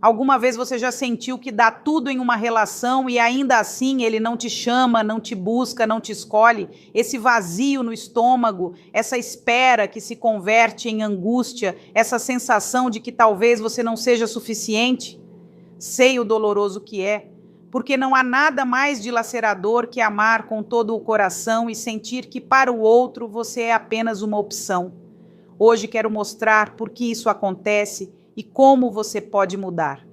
Alguma vez você já sentiu que dá tudo em uma relação e ainda assim ele não te chama, não te busca, não te escolhe? Esse vazio no estômago, essa espera que se converte em angústia, essa sensação de que talvez você não seja suficiente? Sei o doloroso que é, porque não há nada mais dilacerador que amar com todo o coração e sentir que para o outro você é apenas uma opção. Hoje quero mostrar por que isso acontece e como você pode mudar.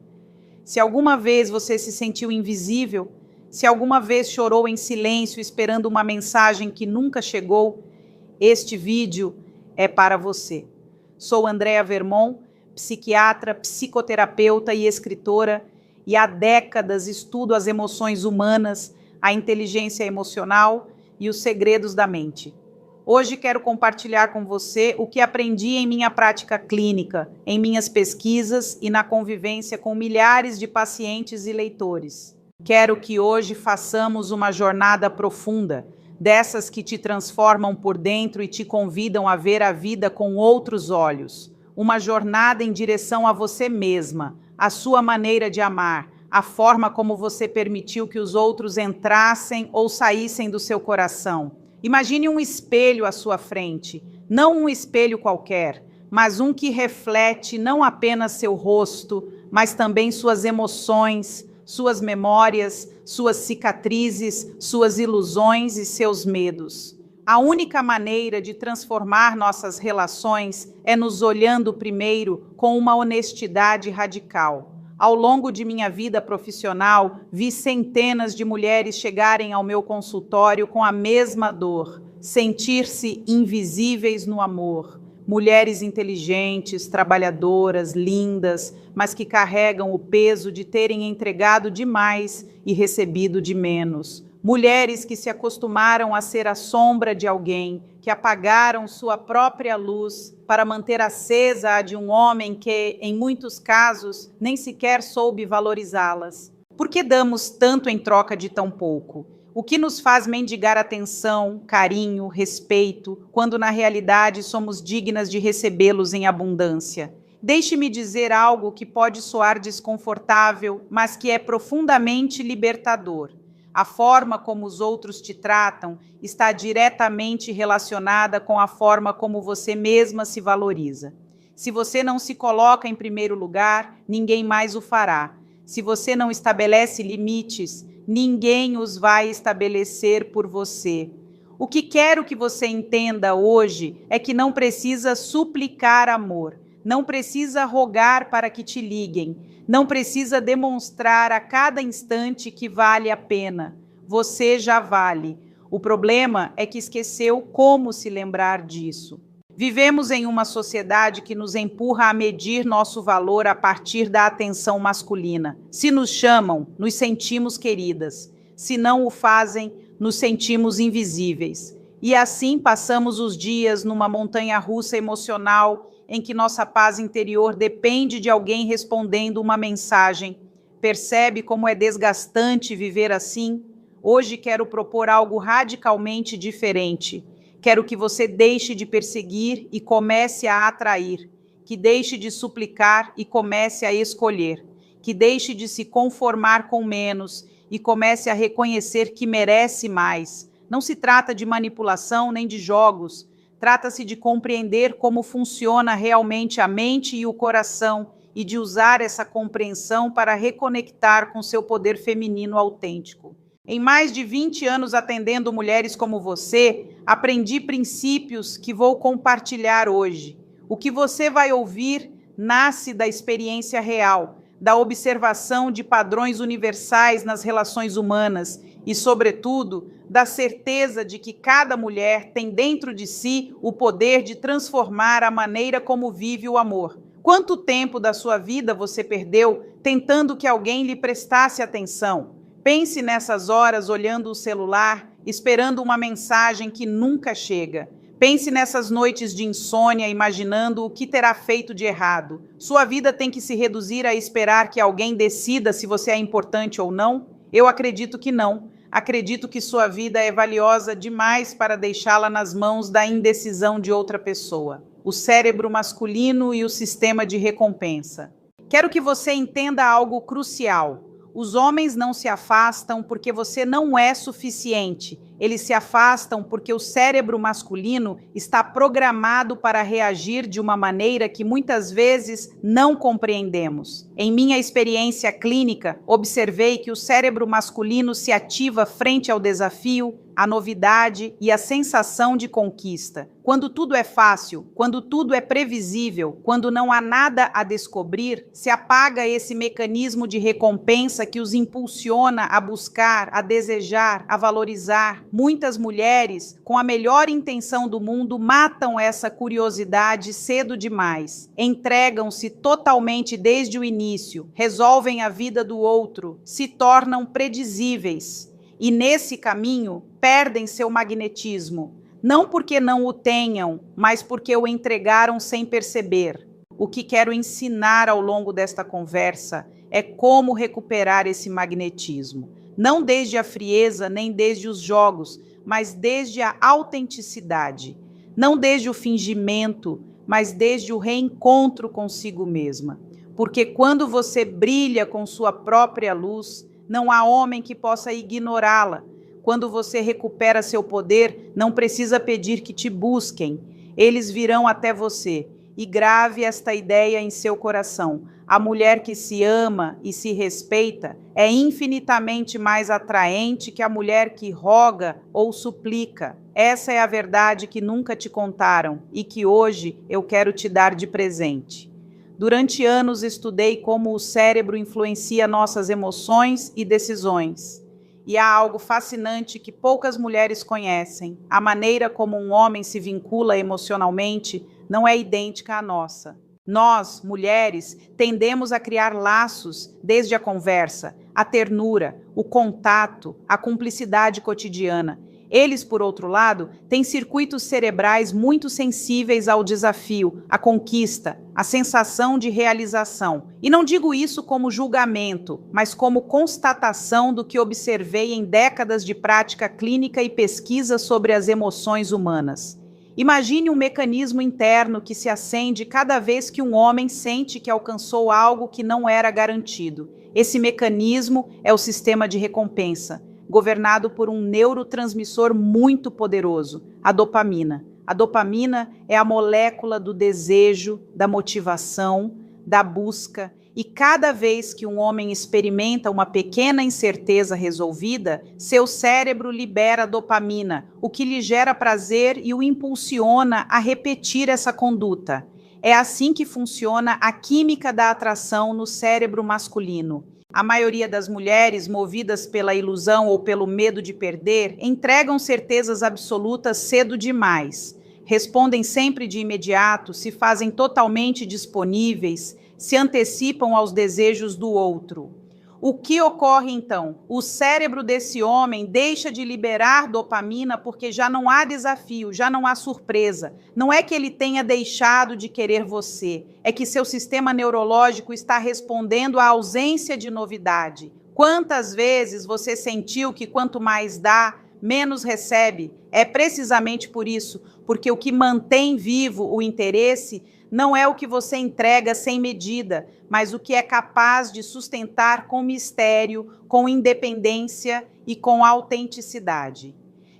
Se alguma vez você se sentiu invisível, se alguma vez chorou em silêncio esperando uma mensagem que nunca chegou, este vídeo é para você. Sou Andréa Vermont, psiquiatra, psicoterapeuta e escritora, e há décadas estudo as emoções humanas, a inteligência emocional e os segredos da mente. Hoje quero compartilhar com você o que aprendi em minha prática clínica, em minhas pesquisas e na convivência com milhares de pacientes e leitores. Quero que hoje façamos uma jornada profunda, dessas que te transformam por dentro e te convidam a ver a vida com outros olhos. Uma jornada em direção a você mesma, a sua maneira de amar, a forma como você permitiu que os outros entrassem ou saíssem do seu coração. Imagine um espelho à sua frente, não um espelho qualquer, mas um que reflete não apenas seu rosto, mas também suas emoções, suas memórias, suas cicatrizes, suas ilusões e seus medos. A única maneira de transformar nossas relações é nos olhando primeiro com uma honestidade radical. Ao longo de minha vida profissional, vi centenas de mulheres chegarem ao meu consultório com a mesma dor, sentir-se invisíveis no amor. Mulheres inteligentes, trabalhadoras, lindas, mas que carregam o peso de terem entregado demais e recebido de menos. Mulheres que se acostumaram a ser a sombra de alguém, que apagaram sua própria luz para manter acesa a de um homem que, em muitos casos, nem sequer soube valorizá-las. Por que damos tanto em troca de tão pouco? O que nos faz mendigar atenção, carinho, respeito, quando na realidade somos dignas de recebê-los em abundância? Deixe-me dizer algo que pode soar desconfortável, mas que é profundamente libertador. A forma como os outros te tratam está diretamente relacionada com a forma como você mesma se valoriza. Se você não se coloca em primeiro lugar, ninguém mais o fará. Se você não estabelece limites, ninguém os vai estabelecer por você. O que quero que você entenda hoje é que não precisa suplicar amor, não precisa rogar para que te liguem, não precisa demonstrar a cada instante que vale a pena. Você já vale. O problema é que esqueceu como se lembrar disso. Vivemos em uma sociedade que nos empurra a medir nosso valor a partir da atenção masculina. Se nos chamam, nos sentimos queridas. Se não o fazem, nos sentimos invisíveis. E assim passamos os dias numa montanha-russa emocional em que nossa paz interior depende de alguém respondendo uma mensagem. Percebe como é desgastante viver assim? Hoje quero propor algo radicalmente diferente. Quero que você deixe de perseguir e comece a atrair, que deixe de suplicar e comece a escolher, que deixe de se conformar com menos e comece a reconhecer que merece mais. Não se trata de manipulação nem de jogos, trata-se de compreender como funciona realmente a mente e o coração e de usar essa compreensão para reconectar com seu poder feminino autêntico. Em mais de 20 anos atendendo mulheres como você, aprendi princípios que vou compartilhar hoje. O que você vai ouvir nasce da experiência real, da observação de padrões universais nas relações humanas e, sobretudo, da certeza de que cada mulher tem dentro de si o poder de transformar a maneira como vive o amor. Quanto tempo da sua vida você perdeu tentando que alguém lhe prestasse atenção? Pense nessas horas olhando o celular, esperando uma mensagem que nunca chega. Pense nessas noites de insônia, imaginando o que terá feito de errado. Sua vida tem que se reduzir a esperar que alguém decida se você é importante ou não? Eu acredito que não. Acredito que sua vida é valiosa demais para deixá-la nas mãos da indecisão de outra pessoa. O cérebro masculino e o sistema de recompensa. Quero que você entenda algo crucial. Os homens não se afastam porque você não é suficiente. Eles se afastam porque o cérebro masculino está programado para reagir de uma maneira que muitas vezes não compreendemos. Em minha experiência clínica, observei que o cérebro masculino se ativa frente ao desafio, à novidade e à sensação de conquista. Quando tudo é fácil, quando tudo é previsível, quando não há nada a descobrir, se apaga esse mecanismo de recompensa que os impulsiona a buscar, a desejar, a valorizar. Muitas mulheres, com a melhor intenção do mundo, matam essa curiosidade cedo demais. Entregam-se totalmente desde o início, resolvem a vida do outro, se tornam predizíveis. E nesse caminho, perdem seu magnetismo. Não porque não o tenham, mas porque o entregaram sem perceber. O que quero ensinar ao longo desta conversa é como recuperar esse magnetismo. Não desde a frieza, nem desde os jogos, mas desde a autenticidade. Não desde o fingimento, mas desde o reencontro consigo mesma. Porque quando você brilha com sua própria luz, não há homem que possa ignorá-la. Quando você recupera seu poder, não precisa pedir que te busquem. Eles virão até você. E grave esta ideia em seu coração. A mulher que se ama e se respeita é infinitamente mais atraente que a mulher que roga ou suplica. Essa é a verdade que nunca te contaram e que hoje eu quero te dar de presente. Durante anos estudei como o cérebro influencia nossas emoções e decisões. E há algo fascinante que poucas mulheres conhecem. A maneira como um homem se vincula emocionalmente não é idêntica à nossa. Nós, mulheres, tendemos a criar laços desde a conversa, a ternura, o contato, a cumplicidade cotidiana. Eles, por outro lado, têm circuitos cerebrais muito sensíveis ao desafio, à conquista, à sensação de realização. E não digo isso como julgamento, mas como constatação do que observei em décadas de prática clínica e pesquisa sobre as emoções humanas. Imagine um mecanismo interno que se acende cada vez que um homem sente que alcançou algo que não era garantido. Esse mecanismo é o sistema de recompensa, governado por um neurotransmissor muito poderoso, a dopamina. A dopamina é a molécula do desejo, da motivação, da busca, e cada vez que um homem experimenta uma pequena incerteza resolvida, seu cérebro libera dopamina, o que lhe gera prazer e o impulsiona a repetir essa conduta. É assim que funciona a química da atração no cérebro masculino. A maioria das mulheres, movidas pela ilusão ou pelo medo de perder, entregam certezas absolutas cedo demais. Respondem sempre de imediato, se fazem totalmente disponíveis, se antecipam aos desejos do outro. O que ocorre então? O cérebro desse homem deixa de liberar dopamina porque já não há desafio, já não há surpresa. Não é que ele tenha deixado de querer você, é que seu sistema neurológico está respondendo à ausência de novidade. Quantas vezes você sentiu que quanto mais dá, menos recebe? É precisamente por isso, porque o que mantém vivo o interesse não é o que você entrega sem medida, mas o que é capaz de sustentar com mistério, com independência e com autenticidade.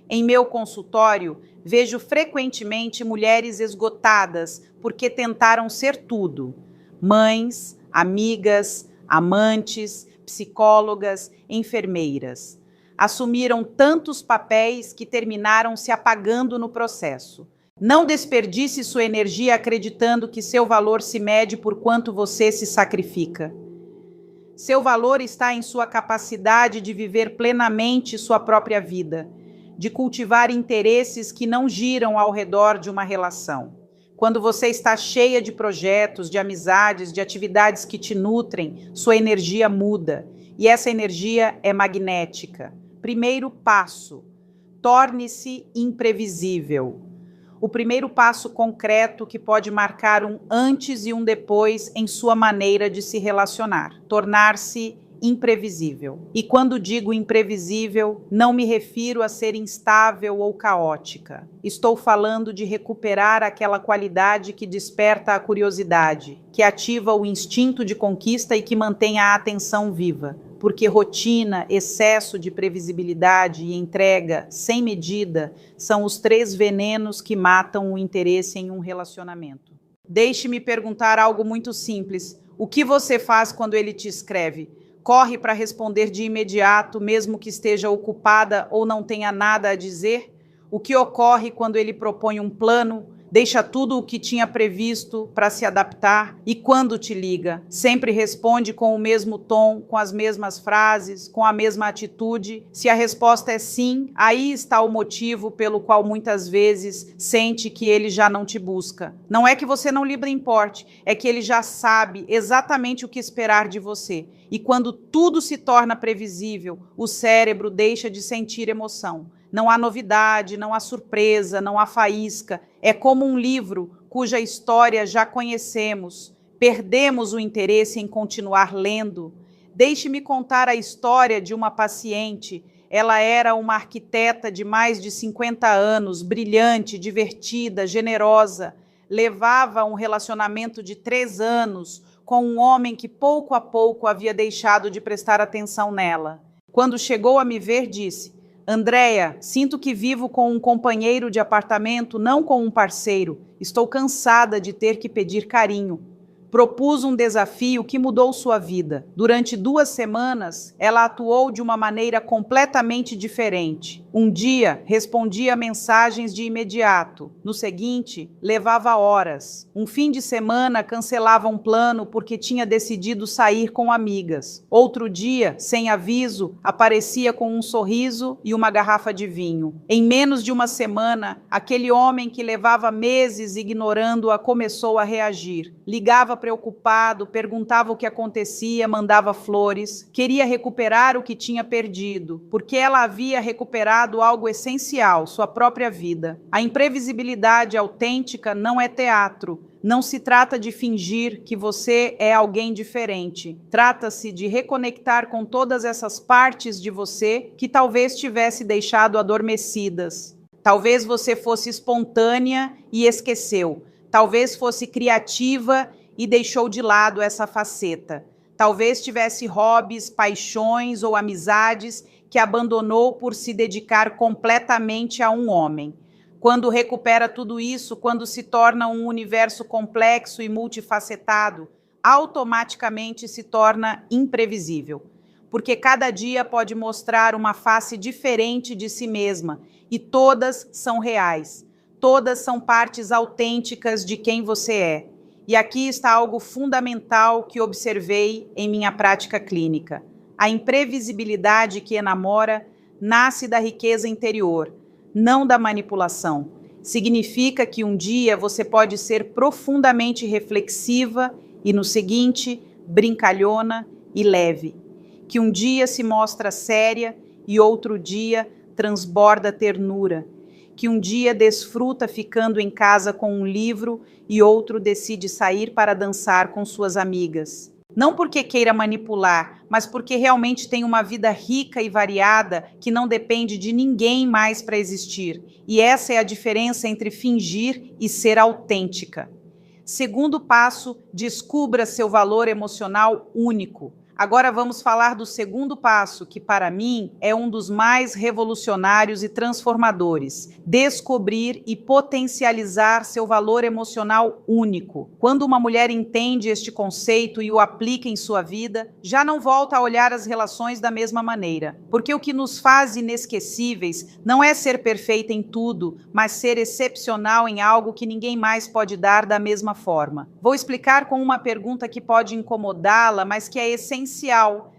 Em meu consultório, vejo frequentemente mulheres esgotadas porque tentaram ser tudo: mães, amigas, amantes, psicólogas, enfermeiras. Assumiram tantos papéis que terminaram se apagando no processo. Não desperdice sua energia acreditando que seu valor se mede por quanto você se sacrifica. Seu valor está em sua capacidade de viver plenamente sua própria vida, de cultivar interesses que não giram ao redor de uma relação. Quando você está cheia de projetos, de amizades, de atividades que te nutrem, sua energia muda, e essa energia é magnética. Primeiro passo: torne-se imprevisível. O primeiro passo concreto que pode marcar um antes e um depois em sua maneira de se relacionar. Tornar-se imprevisível. E quando digo imprevisível, não me refiro a ser instável ou caótica. Estou falando de recuperar aquela qualidade que desperta a curiosidade, que ativa o instinto de conquista e que mantém a atenção viva. Porque rotina, excesso de previsibilidade e entrega sem medida são os 3 venenos que matam o interesse em um relacionamento. Deixe-me perguntar algo muito simples. O que você faz quando ele te escreve? Corre para responder de imediato, mesmo que esteja ocupada ou não tenha nada a dizer? O que ocorre quando ele propõe um plano? Deixa tudo o que tinha previsto para se adaptar? E quando te liga? Sempre responde com o mesmo tom, com as mesmas frases, com a mesma atitude? Se a resposta é sim, aí está o motivo pelo qual muitas vezes sente que ele já não te busca. Não é que você não lhe importe, é que ele já sabe exatamente o que esperar de você. E quando tudo se torna previsível, o cérebro deixa de sentir emoção. Não há novidade, não há surpresa, não há faísca. É como um livro cuja história já conhecemos. Perdemos o interesse em continuar lendo. Deixe-me contar a história de uma paciente. Ela era uma arquiteta de mais de 50 anos, brilhante, divertida, generosa. Levava um relacionamento de 3 anos com um homem que pouco a pouco havia deixado de prestar atenção nela. Quando chegou a me ver, disse: Andréia, sinto que vivo com um companheiro de apartamento, não com um parceiro. Estou cansada de ter que pedir carinho. Propus um desafio que mudou sua vida. Durante 2 semanas, ela atuou de uma maneira completamente diferente. Um dia, respondia mensagens de imediato. No seguinte, levava horas. Um fim de semana, cancelava um plano porque tinha decidido sair com amigas. Outro dia, sem aviso, aparecia com um sorriso e uma garrafa de vinho. Em menos de uma semana, aquele homem que levava meses ignorando-a começou a reagir. Ligava preocupado, perguntava o que acontecia, mandava flores, queria recuperar o que tinha perdido, porque ela havia recuperado algo essencial, sua própria vida. A imprevisibilidade autêntica não é teatro. Não se trata de fingir que você é alguém diferente. Trata-se de reconectar com todas essas partes de você que talvez tivesse deixado adormecidas. Talvez você fosse espontânea e esqueceu. Talvez fosse criativa e deixou de lado essa faceta. Talvez tivesse hobbies, paixões ou amizades que abandonou por se dedicar completamente a um homem. Quando recupera tudo isso, quando se torna um universo complexo e multifacetado, automaticamente se torna imprevisível. Porque cada dia pode mostrar uma face diferente de si mesma e todas são reais. Todas são partes autênticas de quem você é. E aqui está algo fundamental que observei em minha prática clínica. A imprevisibilidade que enamora nasce da riqueza interior, não da manipulação. Significa que um dia você pode ser profundamente reflexiva e no seguinte, brincalhona e leve. Que um dia se mostra séria e outro dia transborda ternura. Que um dia desfruta ficando em casa com um livro e outro decide sair para dançar com suas amigas. Não porque queira manipular, mas porque realmente tem uma vida rica e variada que não depende de ninguém mais para existir. E essa é a diferença entre fingir e ser autêntica. Segundo passo, descubra seu valor emocional único. Agora vamos falar do segundo passo, que para mim é um dos mais revolucionários e transformadores. Descobrir e potencializar seu valor emocional único. Quando uma mulher entende este conceito e o aplica em sua vida, já não volta a olhar as relações da mesma maneira. Porque o que nos faz inesquecíveis não é ser perfeita em tudo, mas ser excepcional em algo que ninguém mais pode dar da mesma forma. Vou explicar com uma pergunta que pode incomodá-la, mas que é essencial.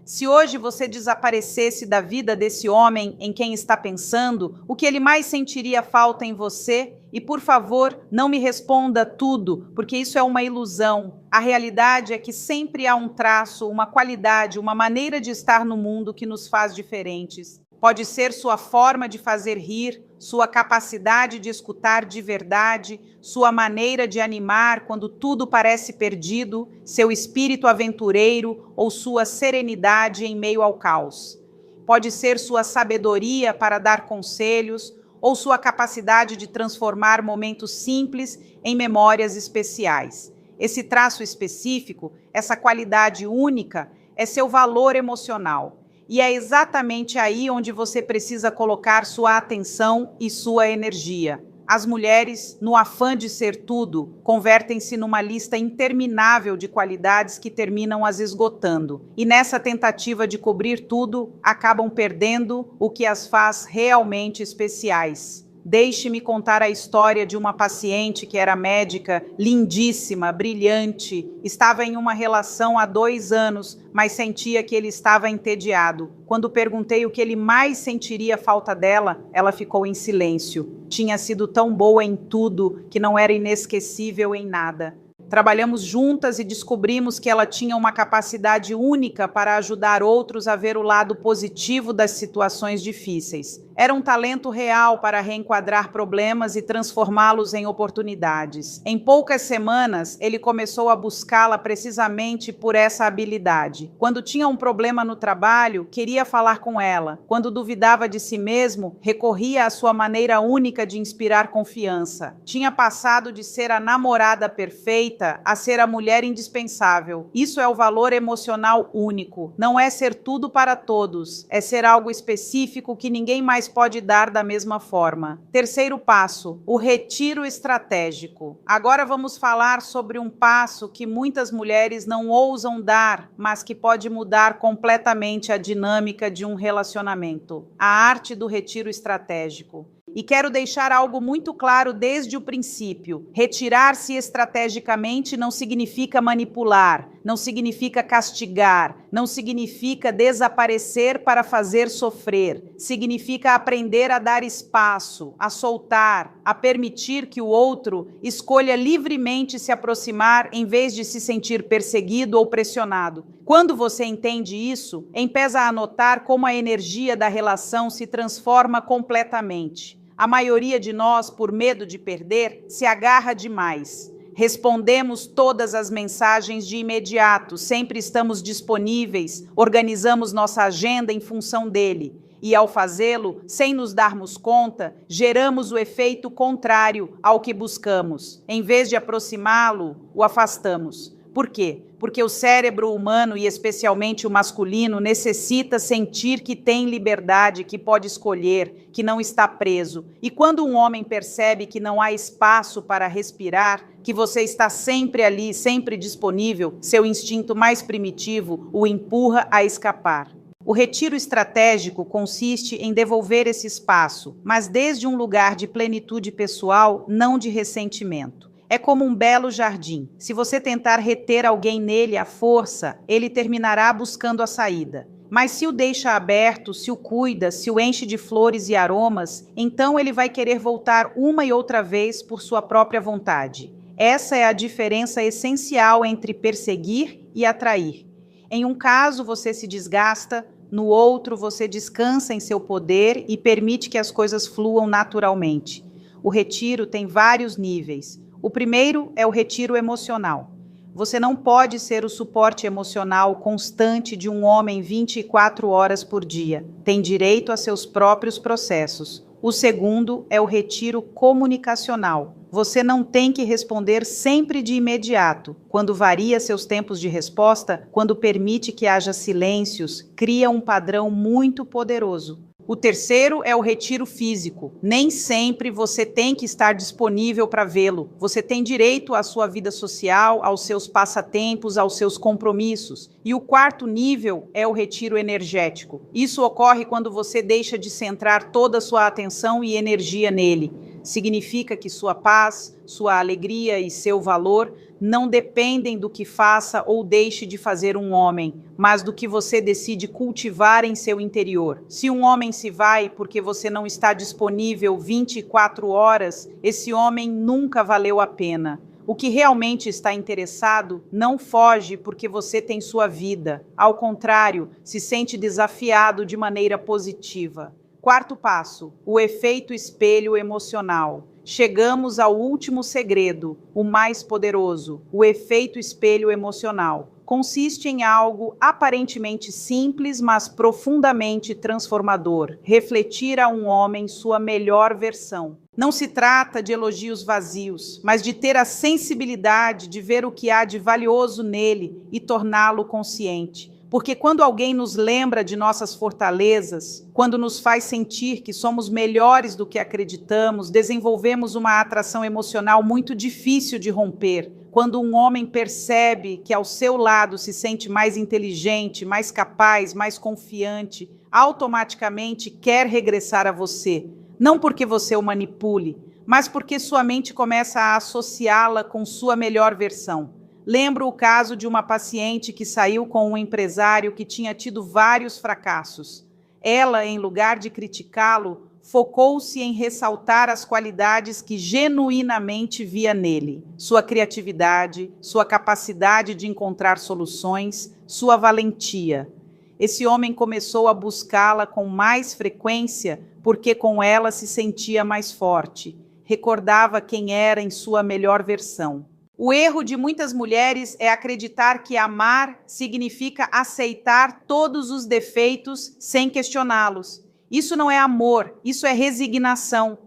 Se hoje você desaparecesse da vida desse homem em quem está pensando, o que ele mais sentiria falta em você? E, por favor, não me responda tudo, porque isso é uma ilusão. A realidade é que sempre há um traço, uma qualidade, uma maneira de estar no mundo que nos faz diferentes. Pode ser sua forma de fazer rir, sua capacidade de escutar de verdade, sua maneira de animar quando tudo parece perdido, seu espírito aventureiro ou sua serenidade em meio ao caos. Pode ser sua sabedoria para dar conselhos ou sua capacidade de transformar momentos simples em memórias especiais. Esse traço específico, essa qualidade única, é seu valor emocional. E é exatamente aí onde você precisa colocar sua atenção e sua energia. As mulheres, no afã de ser tudo, convertem-se numa lista interminável de qualidades que terminam as esgotando. E nessa tentativa de cobrir tudo, acabam perdendo o que as faz realmente especiais. Deixe-me contar a história de uma paciente que era médica, lindíssima, brilhante, estava em uma relação há 2 anos, mas sentia que ele estava entediado. Quando perguntei o que ele mais sentiria falta dela, ela ficou em silêncio. Tinha sido tão boa em tudo que não era inesquecível em nada. Trabalhamos juntas e descobrimos que ela tinha uma capacidade única para ajudar outros a ver o lado positivo das situações difíceis. Era um talento real para reenquadrar problemas e transformá-los em oportunidades. Em poucas semanas, ele começou a buscá-la precisamente por essa habilidade. Quando tinha um problema no trabalho, queria falar com ela. Quando duvidava de si mesmo, recorria à sua maneira única de inspirar confiança. Tinha passado de ser a namorada perfeita a ser a mulher indispensável. Isso é o valor emocional único. Não é ser tudo para todos, é ser algo específico que ninguém mais pode dar da mesma forma. Terceiro passo, o retiro estratégico. Agora vamos falar sobre um passo que muitas mulheres não ousam dar, mas que pode mudar completamente a dinâmica de um relacionamento. A arte do retiro estratégico. E quero deixar algo muito claro desde o princípio. Retirar-se estrategicamente não significa manipular, não significa castigar, não significa desaparecer para fazer sofrer. Significa aprender a dar espaço, a soltar, a permitir que o outro escolha livremente se aproximar em vez de se sentir perseguido ou pressionado. Quando você entende isso, empieza a notar como a energia da relação se transforma completamente. A maioria de nós, por medo de perder, se agarra demais. Respondemos todas as mensagens de imediato, sempre estamos disponíveis, organizamos nossa agenda em função dele. E ao fazê-lo, sem nos darmos conta, geramos o efeito contrário ao que buscamos. Em vez de aproximá-lo, o afastamos. Por quê? Porque o cérebro humano, e especialmente o masculino, necessita sentir que tem liberdade, que pode escolher, que não está preso. E quando um homem percebe que não há espaço para respirar, que você está sempre ali, sempre disponível, seu instinto mais primitivo o empurra a escapar. O retiro estratégico consiste em devolver esse espaço, mas desde um lugar de plenitude pessoal, não de ressentimento. É como um belo jardim. Se você tentar reter alguém nele à força, ele terminará buscando a saída. Mas se o deixa aberto, se o cuida, se o enche de flores e aromas, então ele vai querer voltar uma e outra vez por sua própria vontade. Essa é a diferença essencial entre perseguir e atrair. Em um caso, você se desgasta, no outro, você descansa em seu poder e permite que as coisas fluam naturalmente. O retiro tem vários níveis. O primeiro é o retiro emocional. Você não pode ser o suporte emocional constante de um homem 24 horas por dia. Tem direito a seus próprios processos. O segundo é o retiro comunicacional. Você não tem que responder sempre de imediato. Quando varia seus tempos de resposta, quando permite que haja silêncios, cria um padrão muito poderoso. O terceiro é o retiro físico. Nem sempre você tem que estar disponível para vê-lo. Você tem direito à sua vida social, aos seus passatempos, aos seus compromissos. E o quarto nível é o retiro energético. Isso ocorre quando você deixa de centrar toda a sua atenção e energia nele. Significa que sua paz, sua alegria e seu valor não dependem do que faça ou deixe de fazer um homem, mas do que você decide cultivar em seu interior. Se um homem se vai porque você não está disponível 24 horas, esse homem nunca valeu a pena. O que realmente está interessado não foge porque você tem sua vida. Ao contrário, se sente desafiado de maneira positiva. Quarto passo, o efeito espelho emocional. Chegamos ao último segredo, o mais poderoso, o efeito espelho emocional. Consiste em algo aparentemente simples, mas profundamente transformador. Refletir a um homem sua melhor versão. Não se trata de elogios vazios, mas de ter a sensibilidade de ver o que há de valioso nele e torná-lo consciente. Porque quando alguém nos lembra de nossas fortalezas, quando nos faz sentir que somos melhores do que acreditamos, desenvolvemos uma atração emocional muito difícil de romper. Quando um homem percebe que ao seu lado se sente mais inteligente, mais capaz, mais confiante, automaticamente quer regressar a você. Não porque você o manipule, mas porque sua mente começa a associá-la com sua melhor versão. Lembro o caso de uma paciente que saiu com um empresário que tinha tido vários fracassos. Ela, em lugar de criticá-lo, focou-se em ressaltar as qualidades que genuinamente via nele: sua criatividade, sua capacidade de encontrar soluções, sua valentia. Esse homem começou a buscá-la com mais frequência porque com ela se sentia mais forte, recordava quem era em sua melhor versão. O erro de muitas mulheres é acreditar que amar significa aceitar todos os defeitos sem questioná-los. Isso não é amor, isso é resignação.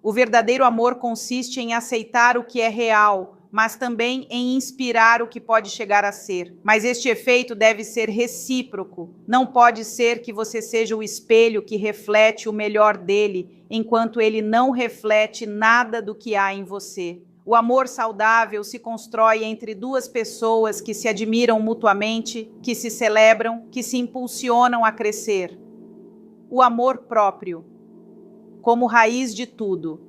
O verdadeiro amor consiste em aceitar o que é real, mas também em inspirar o que pode chegar a ser. Mas este efeito deve ser recíproco. Não pode ser que você seja o espelho que reflete o melhor dele, enquanto ele não reflete nada do que há em você. O amor saudável se constrói entre duas pessoas que se admiram mutuamente, que se celebram, que se impulsionam a crescer. O amor próprio, como raiz de tudo.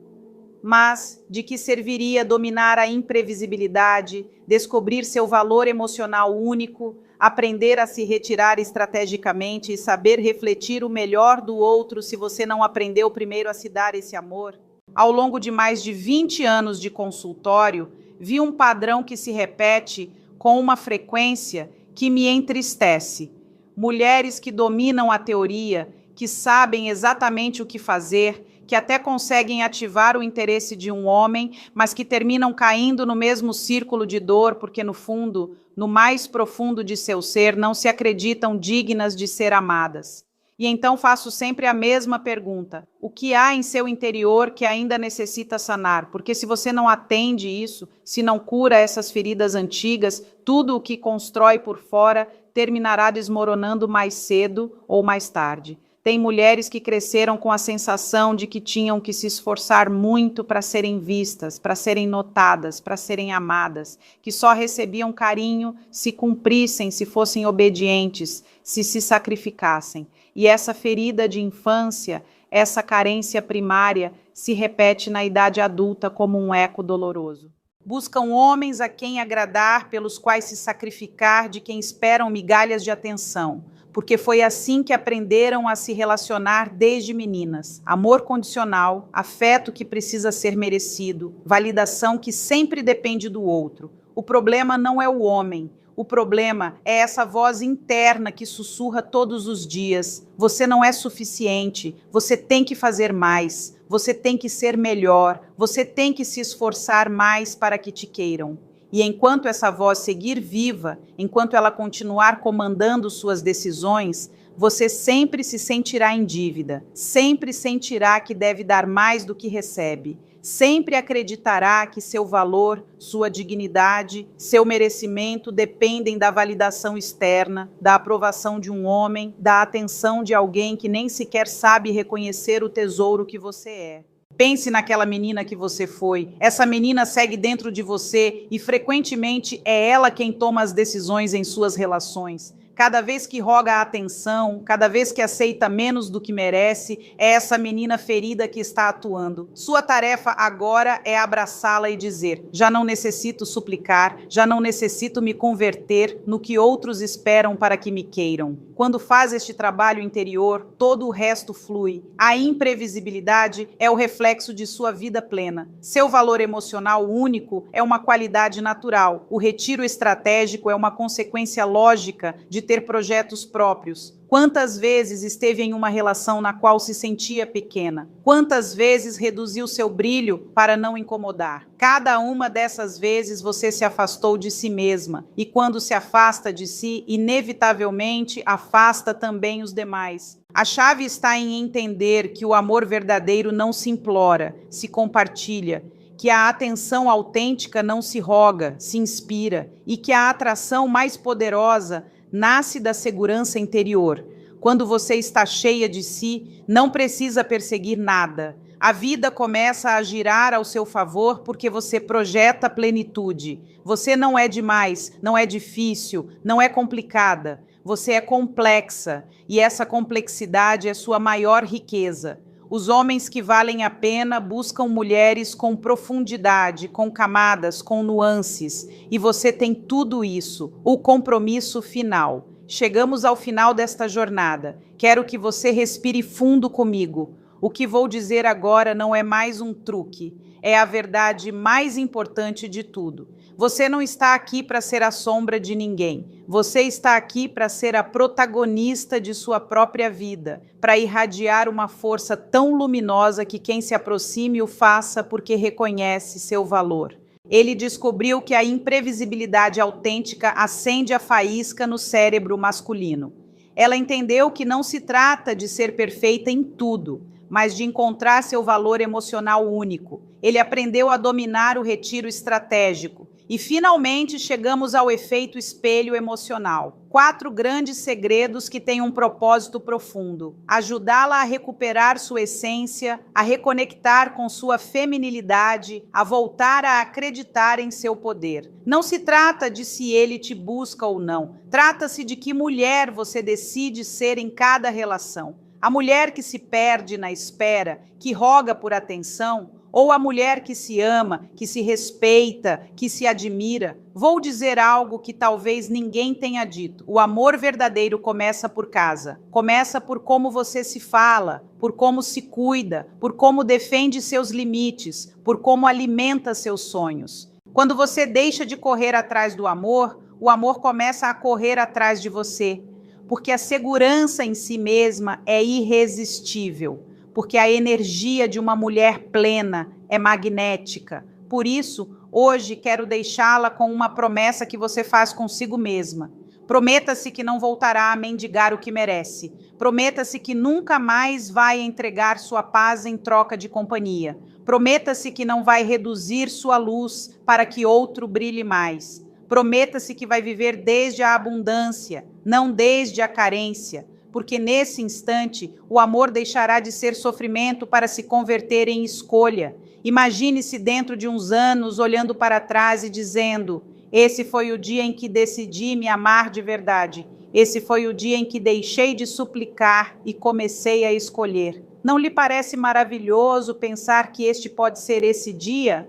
Mas de que serviria dominar a imprevisibilidade, descobrir seu valor emocional único, aprender a se retirar estrategicamente e saber refletir o melhor do outro se você não aprendeu primeiro a se dar esse amor? Ao longo de mais de 20 anos de consultório, vi um padrão que se repete com uma frequência que me entristece. Mulheres que dominam a teoria, que sabem exatamente o que fazer, que até conseguem ativar o interesse de um homem, mas que terminam caindo no mesmo círculo de dor, porque no fundo, no mais profundo de seu ser, não se acreditam dignas de ser amadas. E então faço sempre a mesma pergunta: o que há em seu interior que ainda necessita sanar? Porque se você não atende isso, se não cura essas feridas antigas, tudo o que constrói por fora terminará desmoronando mais cedo ou mais tarde. Tem mulheres que cresceram com a sensação de que tinham que se esforçar muito para serem vistas, para serem notadas, para serem amadas, que só recebiam carinho se cumprissem, se fossem obedientes, se sacrificassem. E essa ferida de infância, essa carência primária, se repete na idade adulta como um eco doloroso. Buscam homens a quem agradar, pelos quais se sacrificar, de quem esperam migalhas de atenção, porque foi assim que aprenderam a se relacionar desde meninas. Amor condicional, afeto que precisa ser merecido, validação que sempre depende do outro. O problema não é o homem. O problema é essa voz interna que sussurra todos os dias: você não é suficiente, você tem que fazer mais, você tem que ser melhor, você tem que se esforçar mais para que te queiram. E enquanto essa voz seguir viva, enquanto ela continuar comandando suas decisões, você sempre se sentirá em dívida, sempre sentirá que deve dar mais do que recebe. Sempre acreditará que seu valor, sua dignidade, seu merecimento dependem da validação externa, da aprovação de um homem, da atenção de alguém que nem sequer sabe reconhecer o tesouro que você é. Pense naquela menina que você foi. Essa menina segue dentro de você e frequentemente é ela quem toma as decisões em suas relações. cada vez que roga a atenção, cada vez que aceita menos do que merece, é essa menina ferida que está atuando. Sua tarefa agora é abraçá-la e dizer: já não necessito suplicar, já não necessito me converter no que outros esperam para que me queiram. Quando faz este trabalho interior, todo o resto flui. A imprevisibilidade é o reflexo de sua vida plena. Seu valor emocional único é uma qualidade natural. O retiro estratégico é uma consequência lógica de ter projetos próprios. Quantas vezes esteve em uma relação na qual se sentia pequena? Quantas vezes reduziu seu brilho para não incomodar? Cada uma dessas vezes você se afastou de si mesma. E quando se afasta de si, inevitavelmente afasta também os demais. A chave está em entender que o amor verdadeiro não se implora, se compartilha, que a atenção autêntica não se roga, se inspira, e que a atração mais poderosa nasce da segurança interior. Quando você está cheia de si, não precisa perseguir nada. A vida começa a girar ao seu favor porque você projeta plenitude. Você não é demais, não é difícil, não é complicada. Você é complexa e essa complexidade é sua maior riqueza. Os homens que valem a pena buscam mulheres com profundidade, com camadas, com nuances. E você tem tudo isso, o compromisso final. Chegamos ao final desta jornada. Quero que você respire fundo comigo. O que vou dizer agora não é mais um truque. É a verdade mais importante de tudo. Você não está aqui para ser a sombra de ninguém. Você está aqui para ser a protagonista de sua própria vida, para irradiar uma força tão luminosa que quem se aproxime o faça porque reconhece seu valor. Ele descobriu que a imprevisibilidade autêntica acende a faísca no cérebro masculino. Ela entendeu que não se trata de ser perfeita em tudo, mas de encontrar seu valor emocional único. Ele aprendeu a dominar o retiro estratégico. E finalmente chegamos ao efeito espelho emocional. 4 grandes segredos que têm um propósito profundo: ajudá-la a recuperar sua essência, a reconectar com sua feminilidade, a voltar a acreditar em seu poder. Não se trata de se ele te busca ou não. Trata-se de que mulher você decide ser em cada relação. A mulher que se perde na espera, que roga por atenção, ou a mulher que se ama, que se respeita, que se admira. Vou dizer algo que talvez ninguém tenha dito. O amor verdadeiro começa por casa. Começa por como você se fala, por como se cuida, por como defende seus limites, por como alimenta seus sonhos. Quando você deixa de correr atrás do amor, o amor começa a correr atrás de você, porque a segurança em si mesma é irresistível. Porque a energia de uma mulher plena é magnética. Por isso, hoje quero deixá-la com uma promessa que você faz consigo mesma. Prometa-se que não voltará a mendigar o que merece. Prometa-se que nunca mais vai entregar sua paz em troca de companhia. Prometa-se que não vai reduzir sua luz para que outro brilhe mais. Prometa-se que vai viver desde a abundância, não desde a carência. Porque nesse instante o amor deixará de ser sofrimento para se converter em escolha. Imagine-se dentro de uns anos olhando para trás e dizendo: esse foi o dia em que decidi me amar de verdade. Esse foi o dia em que deixei de suplicar e comecei a escolher. Não lhe parece maravilhoso pensar que este pode ser esse dia?